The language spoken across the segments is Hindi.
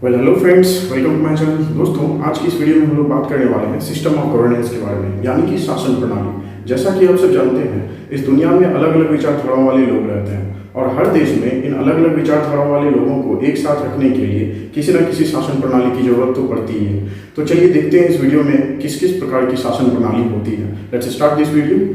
Hello friends, welcome to my channel. दोस्तों, आज की इस वीडियो में हम लोग बात करने वाले हैं सिस्टम ऑफ गवर्नेंस के बारे में, यानी कि शासन प्रणाली। जैसा कि आप सब जानते हैं, इस दुनिया में अलग अलग विचारधाराओं वाले लोग रहते हैं और हर देश में इन अलग अलग विचारधाराओं वाले लोगों को एक साथ रखने के लिए किसी न किसी शासन प्रणाली की जरूरत तो पड़ती ही है। तो चलिए देखते हैं इस वीडियो में किस किस प्रकार की शासन प्रणाली होती है। Let's start this video.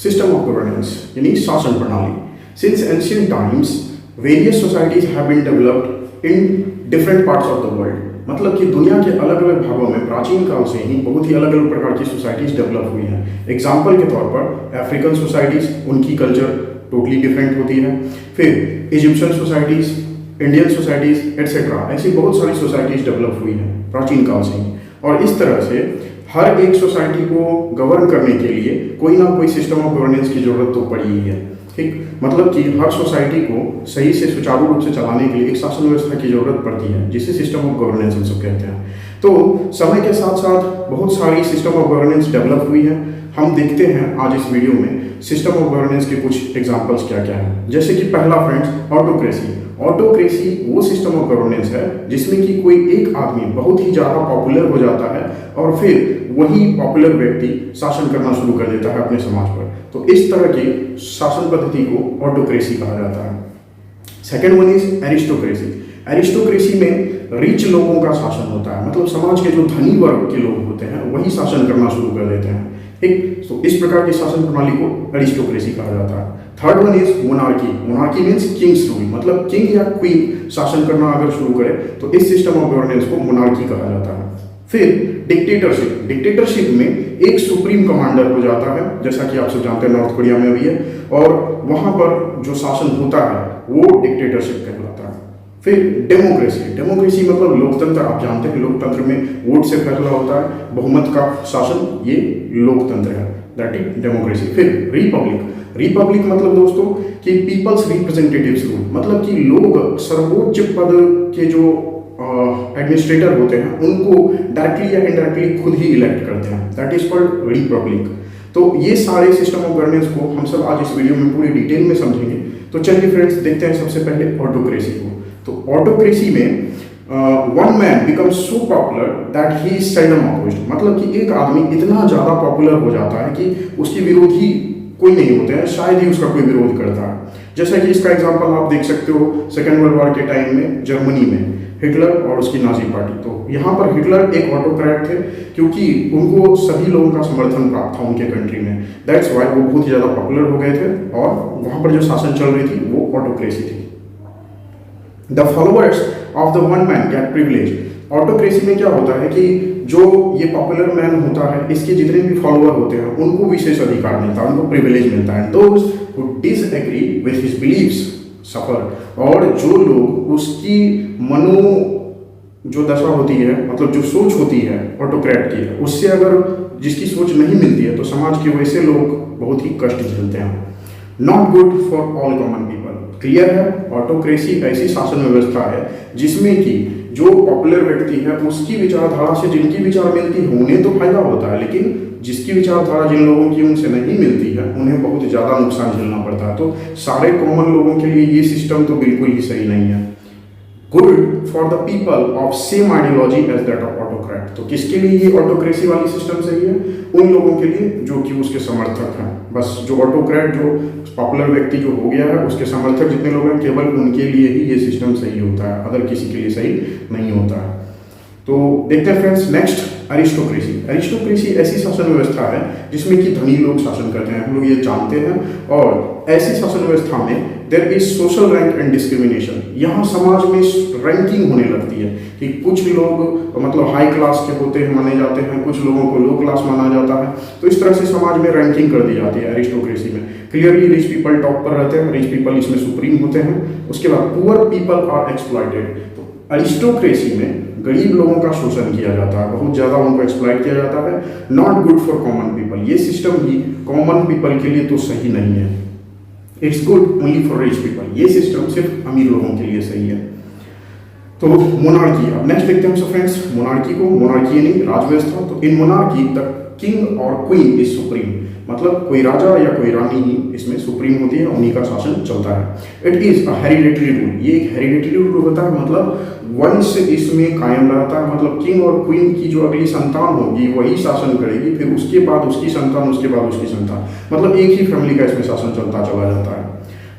System of governance यानी शासन प्रणाली। Since ancient times, various societies have been developed in different parts of the world। मतलब कि दुनिया के अलग अलग भागों में प्राचीन काल से ही बहुत ही अलग अलग प्रकार की सोसाइटीज डेवलप हुई हैं। एग्जाम्पल के तौर पर अफ्रीकन सोसाइटीज, उनकी कल्चर टोटली डिफरेंट होती है। फिर Egyptian societies, Indian societies etcetera, ऐसी बहुत सारी सोसाइटीज डेवलप हुई हैं प्राचीन काल से ही। और इस तरह से हर एक सोसाइटी को गवर्न करने के लिए कोई ना कोई सिस्टम ऑफ गवर्नेंस की जरूरत तो पड़ी ही है। ठीक, मतलब कि हर सोसाइटी को सही से सुचारू रूप से चलाने के लिए एक शासन व्यवस्था की जरूरत पड़ती है, जिसे सिस्टम ऑफ गवर्नेंस हम सब कहते हैं। तो समय के साथ साथ बहुत सारी सिस्टम ऑफ गवर्नेंस डेवलप हुई है। हम देखते हैं आज इस वीडियो में सिस्टम ऑफ गवर्नेंस के कुछ एग्जाम्पल्स क्या क्या है। जैसे कि पहला फ्रेंड्स, ऑटोक्रेसी। ऑटोक्रेसी वो सिस्टम ऑफ गवर्नेंस है जिसमें कि कोई एक आदमी बहुत ही ज़्यादा पॉपुलर हो जाता है और फिर वही पॉपुलर व्यक्ति शासन करना शुरू कर देता है अपने समाज पर। तो इस तरह की शासन पद्धति को ऑटोक्रेसी कहा जाता है। Second one is aristocracy. Aristocracy में रिच लोगों का शासन होता है, मतलब समाज के जो धनी वर्ग के लोग होते हैं वही शासन करना शुरू कर देते हैं। ठीक, तो इस प्रकार की शासन प्रणाली को एरिस्टोक्रेसी कहा जाता है। Third one is monarchy. Monarchy means Kings rule, मतलब किंग या क्वीन शासन करना अगर शुरू करे तो इस सिस्टम ऑफ गवर्नेंस को मोनार्की कहा जाता है। फिर डिक्टेटरशिप। डिक्टेटरशिप में एक सुप्रीम कमांडर हो जाता है, जैसा कि आप सब जानते हैं नॉर्थ कोरिया में भी है, और वहां पर जो शासन होता है वो डिक्टेटरशिप कहलाता है। फिर डेमोक्रेसी। डेमोक्रेसी मतलब लोकतंत्र। आप जानते हैं लोकतंत्र में वोट से फैसला होता है, बहुमत का शासन, ये लोकतंत्र है, दैट इज डेमोक्रेसी। फिर रिपब्लिक। रिपब्लिक मतलब दोस्तों कि पीपल्स रिप्रेजेंटेटिव्स रूल, मतलब कि लोग सर्वोच्च पद के जो एडमिनिस्ट्रेटर होते हैं उनको डायरेक्टली या इनडायरेक्टली खुद ही इलेक्ट करते हैं, दैट इज कॉल्ड रिपब्लिक। तो ये सारे सिस्टम ऑफ गवर्नेंस को हम सब आज इस वीडियो में पूरी डिटेल में समझेंगे। तो चलिए फ्रेंड्स देखते हैं सबसे पहले ऑटोक्रेसी को। तो ऑटोक्रेसी में one man becomes so popular that he is seldom opposed, मतलब कि एक आदमी इतना ज़्यादा पॉपुलर हो जाता है कि उसके विरोधी कोई नहीं होते हैं, शायद ही उसका कोई विरोध करता है। जैसा कि इसका एग्जांपल आप देख सकते हो सेकेंड वर्ल्ड वॉर के टाइम में जर्मनी में हिटलर और उसकी नाजी पार्टी। तो यहाँ पर हिटलर एक ऑटोक्रेट थे क्योंकि उनको सभी लोगों का समर्थन प्राप्त था उनके कंट्री में, दैट्स वाई वो बहुत ज़्यादा पॉपुलर हो गए थे और वहाँ पर जो शासन चल रही थी वो ऑटोक्रेसी थी। The followers of the one man get privilege. Autocracy में क्या होता है कि जो ये पॉपुलर मैन होता है, इसके जितने भी फॉलोअर होते हैं उनको विशेष अधिकार मिलता है, उनको प्रिविलेज मिलता है। Those who disagree with his beliefs suffer. और जो लोग उसकी जो दशा होती है, मतलब जो सोच होती है ऑटोक्रेट की, उससे अगर जिसकी सोच नहीं मिलती है तो समाज के वैसे लोग बहुत ही कष्ट झेलते हैं। Not good for all common people. Clear है, ऑटोक्रेसी ऐसी शासन व्यवस्था है जिसमें कि जो पॉपुलर व्यक्ति है उसकी विचारधारा से जिनकी विचार मिलती है उन्हें तो फायदा होता है, लेकिन जिसकी विचारधारा जिन लोगों की उनसे नहीं मिलती है उन्हें बहुत ज़्यादा नुकसान झेलना पड़ता है। तो सारे कॉमन लोगों के लिए ये सिस्टम तो बिल्कुल ही सही नहीं है। Good for the people of same ideology as that of autocrat. तो किसके लिए ये ऑटोक्रेसी वाली सिस्टम सही है? उन लोगों के लिए जो कि उसके समर्थक हैं। बस जो ऑटोक्रेट, जो पॉपुलर व्यक्ति जो हो गया है, उसके समर्थक जितने लोग हैं केवल उनके लिए ही ये सिस्टम सही होता है, अदर किसी के लिए सही नहीं होता है। तो देखते हैं फ्रेंड्स नेक्स्ट, एरिस्टोक्रेसी। एरिस्टोक्रेसी ऐसी शासन व्यवस्था है जिसमें कि धनी लोग शासन करते हैं, हम लोग ये जानते हैं। और ऐसी शासन व्यवस्था में there is social rank and discrimination. यहाँ समाज में रैंकिंग होने लगती है कि कुछ लोग मतलब हाई क्लास के होते हैं, माने जाते हैं, कुछ लोगों को लो क्लास माना जाता है। तो इस तरह से समाज में रैंकिंग कर दी जाती है एरिस्टोक्रेसी में। क्लियरली रिच पीपल टॉप पर रहते हैं, रिच पीपल इसमें सुप्रीम होते हैं। उसके बाद पुअर पीपल आर एक्सप्लॉइटेड। तो एरिस्टोक्रेसी में गरीब लोगों का शोषण किया जाता है, बहुत ज़्यादा उनको एक्सप्लॉइट किया जाता है। Not good for common people. ये सिस्टम ही कॉमन पीपल के लिए तो सही नहीं है। It's good only for rich people. ये सिस्टम सिर्फ अमीर लोगों के लिए सही है। तो मोनार्की, अब नेक्स्ट देखते हैं फ्रेंड्स मोनार्की को। मोनार्की यानी राज व्यवस्था। तो इन मोनार्की द किंग और क्वीन इज सुप्रीम। मतलब कोई राजा या कोई रानी ही इसमें सुप्रीम होती है, उन्हीं का शासन चलता है। It is a hereditary rule, ये एक हेरिडेटरी रूल होता है, मतलब वंश इसमें कायम रहता है, मतलब किंग और क्वीन की जो अगली संतान होगी वही शासन करेगी, फिर उसके बाद उसकी संतान, उसके बाद उसकी संतान, मतलब एक ही फैमिली का इसमें शासन चलता चला जाता है।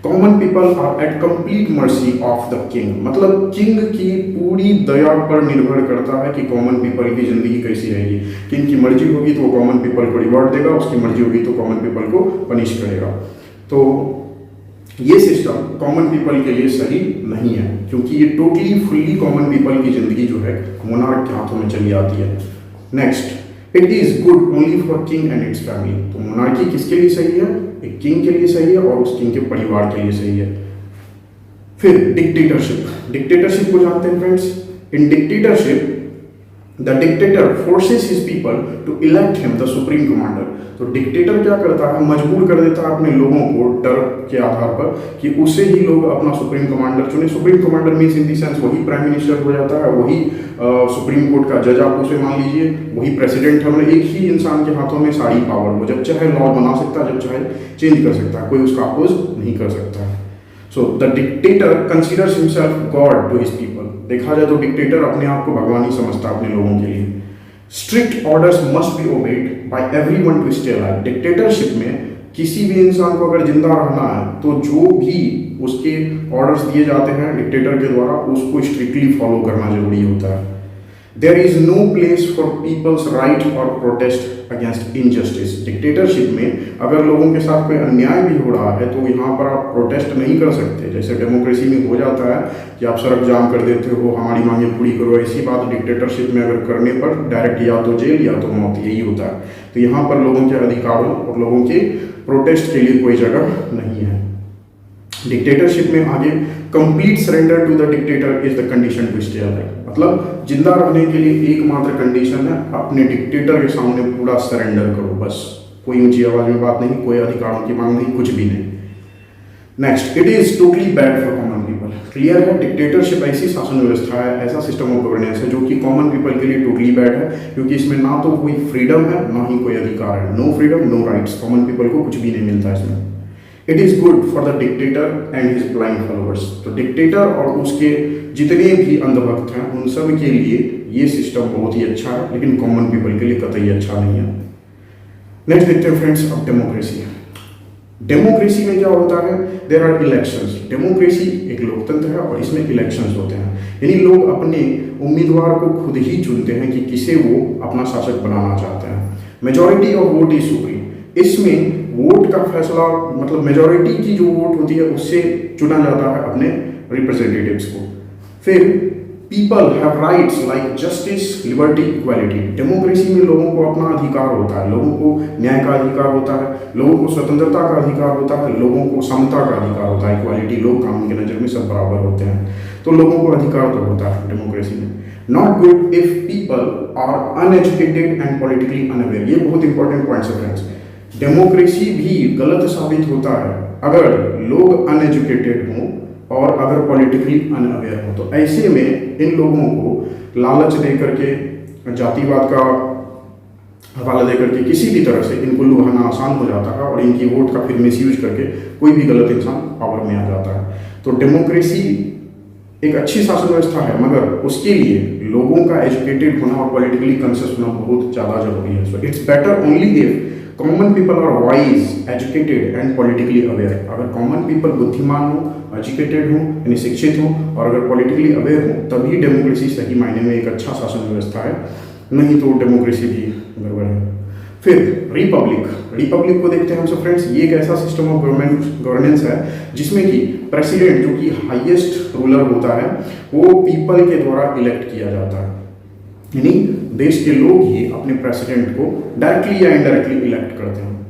Common people are at complete mercy of the king, मतलब किंग की पूरी दया पर निर्भर करता है कि कॉमन पीपल की जिंदगी कैसी रहेगी। किंग की मर्जी होगी तो वो कॉमन पीपल को रिवॉर्ड देगा, उसकी मर्जी होगी तो कॉमन पीपल को पनिश करेगा। तो ये सिस्टम कॉमन पीपल के लिए सही नहीं है, क्योंकि ये टोटली फुल्ली कॉमन पीपल की जिंदगी जो है मोनार्क के हाथों में चली आती है। Next, it is good only for king and it's family, तो मोनार्की किसके लिए सही है? एक किंग के लिए सही है और उस किंग के परिवार के लिए सही है। फिर डिक्टेटरशिप, डिक्टेटरशिप को जानते हैं friends. In dictatorship the dictator forces his people to elect him the supreme commander, तो डिक्टेटर क्या करता है? मजबूर कर देता है अपने लोगों को डर के आधार पर कि उसे ही लोग अपना सुप्रीम कमांडर चुने। Supreme commander means in the sense वही प्राइम मिनिस्टर हो जाता है, वही सुप्रीम कोर्ट का जज आप उसे मान लीजिए, वही प्रेसिडेंट है, मतलब एक ही इंसान के हाथों में सारी पावर, वो जब चाहे लॉ बना सकता है, जब चाहे चेंज कर सकता है, कोई उसका अपोज नहीं कर सकता है। So the dictator considers himself God to his people, देखा जाए तो डिक्टेटर अपने आप को भगवान ही समझता है अपने लोगों के लिए। Strict orders must be obeyed by everyone to stay alive, dictatorship में किसी भी इंसान को अगर जिंदा रहना है तो जो भी उसके ऑर्डर्स दिए जाते हैं डिक्टेटर के द्वारा उसको स्ट्रिक्टली फॉलो करना जरूरी होता है। There is no place for people's right और प्रोटेस्ट अगेंस्ट इनजस्टिस, डिक्टेटरशिप में अगर लोगों के साथ कोई अन्याय भी हो रहा है तो यहाँ पर आप प्रोटेस्ट नहीं कर सकते, जैसे डेमोक्रेसी में हो जाता है कि आप सड़क जाम कर देते हो, हमारी मांगे पूरी करो, ऐसी बात डिक्टेटरशिप में अगर करने पर डायरेक्ट या तो जेल या तो मौत, यही होता है। तो यहाँ पर लोगों के अधिकारों और लोगों के प्रोटेस्ट के लिए कोई जगह नहीं है। डिक्टेटरशिप में आगे complete surrender to the dictator is the condition to stay alive, मतलब जिंदा रहने के लिए एकमात्र कंडीशन है अपने डिक्टेटर के सामने पूरा सरेंडर करो, बस कोई ऊंची आवाज में बात नहीं, कोई अधिकारों की मांग नहीं, कुछ भी नहीं। Next, it is totally bad for common people, clear है, डिक्टेटरशिप ऐसी शासन व्यवस्था है, ऐसा सिस्टम ऑफ गवर्नेंस है जो कि कॉमन पीपल के लिए टोटली बैड है, क्योंकि इसमें ना तो कोई फ्रीडम है ना ही कोई अधिकार है, no freedom no rights, common people को कुछ भी नहीं मिलता इसमें। It is good for the dictator and his blind followers, तो डिक्टेटर और उसके जितने भी अंधभक्त हैं उन सब के लिए ये सिस्टम बहुत ही अच्छा है, लेकिन कॉमन पीपल के लिए कतई अच्छा नहीं है। नेक्स्ट देखते हैं फ्रेंड्स अब डेमोक्रेसी। डेमोक्रेसी में क्या होता है? देयर आर इलेक्शंस, डेमोक्रेसी एक लोकतंत्र है और इसमें इलेक्शंस होते हैं, यानी लोग अपने उम्मीदवार को खुद ही चुनते हैं कि किसे वो अपना शासक बनाना चाहते हैं। Majority of vote is supreme, इसमें वोट का फैसला मतलब मेजॉरिटी की जो वोट होती है उससे चुना जाता है अपने रिप्रेजेंटेटिव्स को। फिर people have rights like justice liberty equality, democracy में लोगों को अपना अधिकार होता है, लोगों को न्याय का अधिकार होता है, लोगों को स्वतंत्रता का अधिकार होता है, लोगों को समता का अधिकार होता है, इक्वालिटी, लोग कानून की नज़र में सब बराबर होते हैं, तो लोगों को अधिकार तो होता है डेमोक्रेसी में। Not good if people are uneducated and politically unaware, ये बहुत इंपॉर्टेंट पॉइंट्स है फ्रेंड्स। डेमोक्रेसी भी गलत साबित होता है अगर लोग अनएजुकेटेड हों और अगर पॉलिटिकली अनअवेयर हो, तो ऐसे में इन लोगों को लालच दे करके, जातिवाद का हवाला दे करके किसी भी तरह से इनको लुभाना आसान हो जाता है और इनकी वोट का फिर मिसयूज करके कोई भी गलत इंसान पावर में आ जाता है। तो डेमोक्रेसी एक अच्छी शासन व्यवस्था है, मगर उसके लिए लोगों का एजुकेटेड होना और पॉलिटिकली कॉन्शियस होना बहुत ज़्यादा जरूरी है। So it's better only if common people are wise, educated and politically aware, अगर कॉमन पीपल बुद्धिमान हो, एजुकेटेड हो यानी शिक्षित हो और अगर पॉलिटिकली अवेयर हो, तभी डेमोक्रेसी सही मायने में एक अच्छा शासन व्यवस्था है, नहीं तो डेमोक्रेसी भी गड़बड़ है। फिर रिपब्लिक, रिपब्लिक को देखते हैं हम सब फ्रेंड्स। ये एक ऐसा सिस्टम ऑफ गवर्नेंस है जिसमें कि प्रेसिडेंट जो कि हाईएस्ट रूलर होता है वो पीपल के द्वारा इलेक्ट किया जाता है, यानी देश के लोग ही अपने प्रेसिडेंट को डायरेक्टली या इनडायरेक्टली इलेक्ट करते हैं।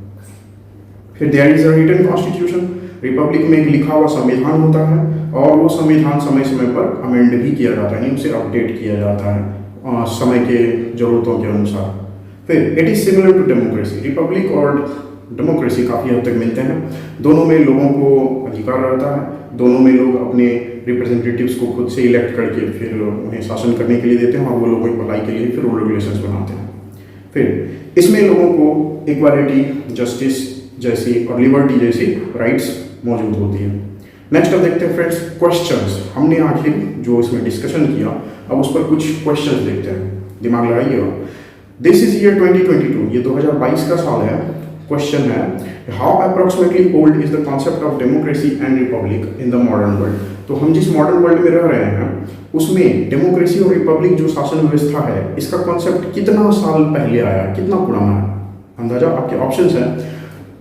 फिर there is a written constitution, republic में एक लिखा हुआ संविधान होता है और वो संविधान समय समय पर अमेंड भी किया जाता है, यानी उसे अपडेट किया जाता है समय के जरूरतों के अनुसार। फिर it is similar to democracy, republic और डेमोक्रेसी काफ़ी हद तक मिलते हैं, दोनों में लोगों को अधिकार रहता है, दोनों में लोग अपने रिप्रेजेंटेटिव्स को खुद से इलेक्ट करके फिर उन्हें शासन करने के लिए देते हैं और वो लोगों की भलाई के लिए फिर रूल रेगुलेशंस बनाते हैं। फिर इसमें लोगों को इक्वालिटी, जस्टिस जैसी और लिबर्टी जैसी राइट्स मौजूद होती है। नेक्स्ट अब देखते हैं फ्रेंड्स क्वेश्चंस। हमने आखिर जो इसमें डिस्कशन किया, अब उस पर कुछ क्वेश्चंस देखते हैं, दिमाग लगाइएगा। दिस इज ईयर 2022, ये 2022 का साल है। क्वेश्चन है, how approximately old is the concept of democracy and Republic in the modern world. तो हम जिस मॉडर्न वर्ल्ड में रह रहे हैं उसमें डेमोक्रेसी और रिपब्लिक जो शासन व्यवस्था है, इसका कॉन्सेप्ट कितना साल पहले आया, कितना पुराना है? अंदाजा आपके ऑप्शंस हैं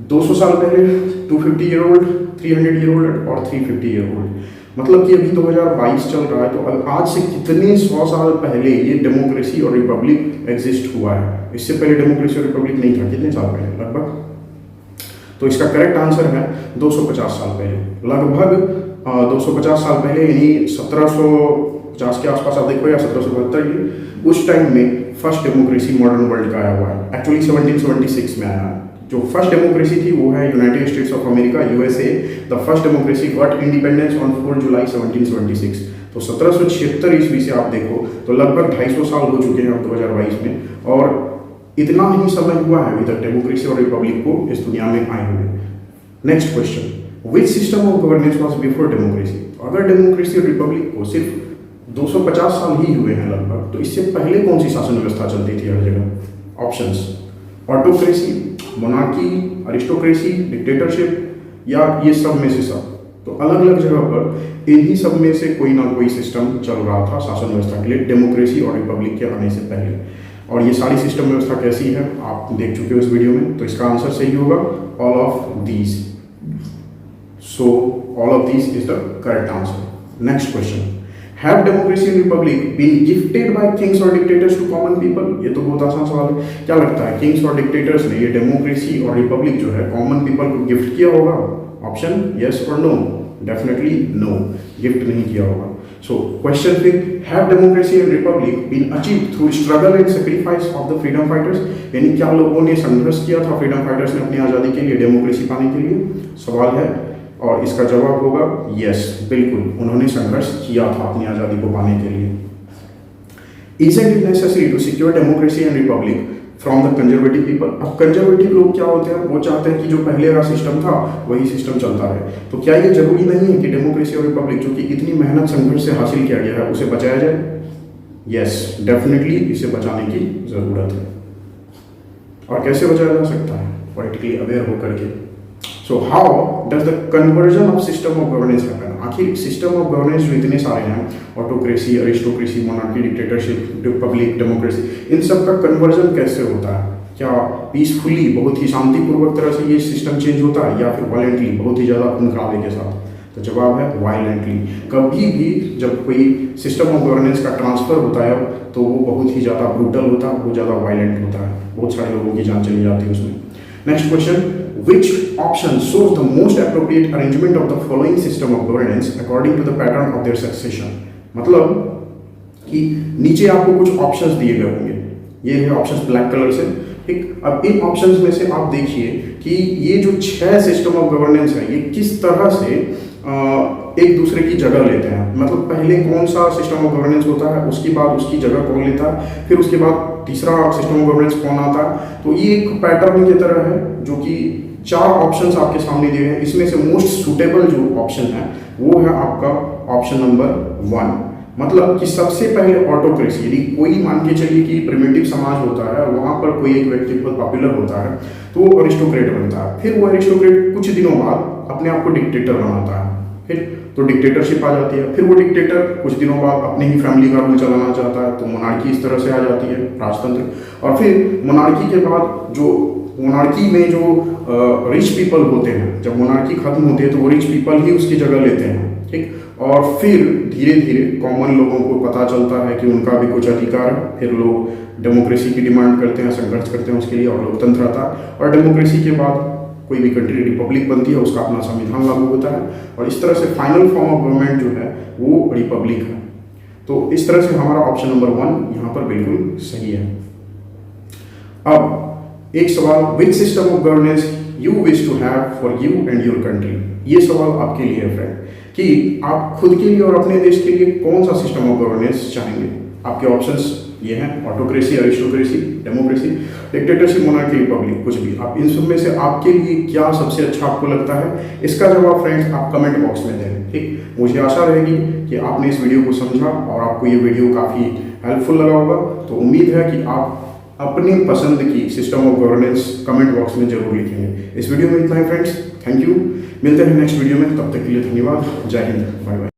200 साल पहले, 250 ईयर ओल्ड, 300 ईयर ओल्ड और 350 ईयर ओल्ड। मतलब कि अभी 2022 चल रहा है, तो आज से कितने 100 साल पहले ये डेमोक्रेसी और रिपब्लिक एग्जिस्ट हुआ है? इससे पहले डेमोक्रेसी और रिपब्लिक नहीं था, कितने साल पहले लगभग? तो इसका करेक्ट आंसर है 250 साल पहले, लगभग 250 साल पहले, यानी 1750 के आसपास आप देखो या 1772, उस टाइम में फर्स्ट डेमोक्रेसी मॉडर्न वर्ल्ड का आया हुआ है। एक्चुअली 1776 में आया है। जो फर्स्ट डेमोक्रेसी थी वो है United states of America, USA. The first democracy got independence on 4 जुलाई 1776। तो 1776 ईस्वी से आप देखो तो लगभग 250 साल हो चुके हैं अब 2022 में, और इतना ही समय हुआ है अभी तक डेमोक्रेसी और रिपब्लिक को इस दुनिया में आए हुए। Next question, which system of governance was before democracy. अगर डेमोक्रेसी और रिपब्लिक को सिर्फ 250 साल ही हुए हैं लगभग, तो इससे पहले कौन सी शासन व्यवस्था चलती थी हर जगह? Options, autocracy, monarchy, aristocracy, dictatorship, या ये सब में से सब। तो अलग अलग जगह पर इन्हीं सब में से कोई ना कोई सिस्टम चल रहा था शासन व्यवस्था के लिए डेमोक्रेसी और रिपब्लिक के आने से पहले। और ये सारी सिस्टम व्यवस्था कैसी है आप देख चुके हो इस वीडियो में, तो इसका आंसर सही होगा all of these. So all of these is the correct answer. Next question, have democracy and republic been gifted by kings और डिक्टेटर्स टू कॉमन पीपल। ये तो बहुत आसान सवाल है। क्या लगता है, किंग्स और डिक्टेटर्स ने ये डेमोक्रेसी और रिपब्लिक जो है कॉमन पीपल को गिफ्ट किया होगा? ऑप्शन यस और नो? डेफिनेटली नो, गिफ्ट नहीं किया होगा। सो क्वेश्चन फिर, have democracy and republic been achieved through struggle and sacrifice of the freedom fighters. यानी क्या लोगों ने संघर्ष किया था फ्रीडम फाइटर्स ने अपनी आज़ादी के लिए, डेमोक्रेसी पाने के लिए? सवाल है, और इसका जवाब होगा यस, बिल्कुल उन्होंने संघर्ष किया था अपनी आज़ादी को पाने के लिए। Isn't it necessary to secure democracy and republic from the conservative people? अब कंजर्वेटिव लोग क्या होते हैं, वो चाहते हैं कि जो पहले का सिस्टम था वही सिस्टम चलता रहे। तो क्या ये जरूरी नहीं है कि डेमोक्रेसी और रिपब्लिक जो कि इतनी मेहनत संघर्ष से हासिल किया गया है उसे बचाया जाए? यस, डेफिनेटली इसे बचाने की जरूरत है। और कैसे बचाया जा सकता है? पॉलिटिकली अवेयर होकर के। So how does the conversion of system of governance happen. आखिर सिस्टम ऑफ गवर्नेंस जो इतने सारे हैं, autocracy, aristocracy, monarchy, dictatorship, republic, democracy, इन सब का कन्वर्जन कैसे होता है? क्या पीसफुली, बहुत ही शांतिपूर्वक तरह से ये सिस्टम चेंज होता है, या फिर वायलेंटली, बहुत ही ज़्यादा खून खराबे के साथ? तो जवाब है वायलेंटली। कभी भी जब कोई सिस्टम ऑफ गवर्नेंस का ट्रांसफर होता है तो वो बहुत ही ज़्यादा ब्रूटल होता है, बहुत ज़्यादा वायलेंट होता है, बहुत सारे लोगों की जान चली जाती है उसमें। Next question, which option shows the most appropriate arrangement of the following system of governance according to the pattern of their succession। मतलब कि नीचे आपको कुछ ऑप्शंस दिए गए होंगे, ये है ऑप्शंस ब्लैक कलर से, ठीक। अब इन ऑप्शंस में से आप देखिए कि ये जो 6 सिस्टम ऑफ गवर्नेंस है ये किस तरह से एक दूसरे की जगह लेते हैं। मतलब पहले कौन सा सिस्टम ऑफ गवर्नेंस होता है, उसके बाद उसकी जगह कौन लेता है, फिर उसके बाद तीसरा सिस्टम ऑफ गवर्नेंस कौन आता है। तो ये एक पैटर्न की तरह है जो कि 4 ऑप्शंस आपके सामने दिए हैं। इसमें से मोस्ट सुटेबल जो ऑप्शन है वो है आपका ऑप्शन नंबर 1। मतलब कि सबसे पहले ऑटोक्रेसी, यदि कोई मान के चलिए कि प्रिमिटिव समाज होता है, वहाँ पर कोई एक व्यक्ति बहुत पॉपुलर होता है तो वो अरिस्टोक्रेट बनता है। फिर वो अरिस्टोक्रेट कुछ दिनों बाद अपने आप को डिक्टेटर बनाता है, फिर तो डिक्टेटरशिप आ जाती है। फिर वो डिक्टेटर कुछ दिनों बाद अपने ही फैमिली का रूल चलाना चाहता है, तो मोनार्की इस तरह से आ जाती है, राजतंत्र। और फिर मोनार्की के बाद जो मोनार्की में जो रिच पीपल होते हैं, जब मोनार्की खत्म होती है तो वो रिच पीपल ही उसकी जगह लेते हैं, ठीक। और फिर धीरे धीरे कॉमन लोगों को पता चलता है कि उनका भी कुछ अधिकार है, फिर लोग डेमोक्रेसी की डिमांड करते हैं, संघर्ष करते हैं उसके लिए, और लोकतंत्र आता है। और डेमोक्रेसी के बाद कोई भी कंट्री रिपब्लिक बनती है, उसका अपना संविधान लागू होता है, और इस तरह से फाइनल फॉर्म ऑफ गवर्नमेंट जो है वो रिपब्लिक है। तो इस तरह से हमारा ऑप्शन नंबर 1 यहाँ पर बिल्कुल सही है। अब एक सवाल, which system of governance you wish to have for you and your country. ये सवाल आपके लिए है फ्रेंड कि आप खुद के लिए और अपने देश के लिए कौन सा सिस्टम ऑफ गवर्नेंस चाहेंगे। आपके ऑप्शंस ये हैं autocracy, aristocracy, democracy, dictatorship, monarchy, Republic, कुछ भी। आप इन सब में से आपके लिए क्या सबसे अच्छा आपको लगता है, इसका जवाब फ्रेंड्स आप कमेंट बॉक्स में दें। ठीक, मुझे आशा रहेगी कि आपने इस वीडियो को समझा और आपको ये वीडियो काफ़ी हेल्पफुल लगा होगा। तो उम्मीद है कि आप अपनी पसंद की system of governance comment box में जरूर लिखेंगे। इस वीडियो में इतना ही फ्रेंड्स, थैंक यू। मिलते हैं नेक्स्ट वीडियो में, तब तक के लिए धन्यवाद। जय हिंद, बाय बाय।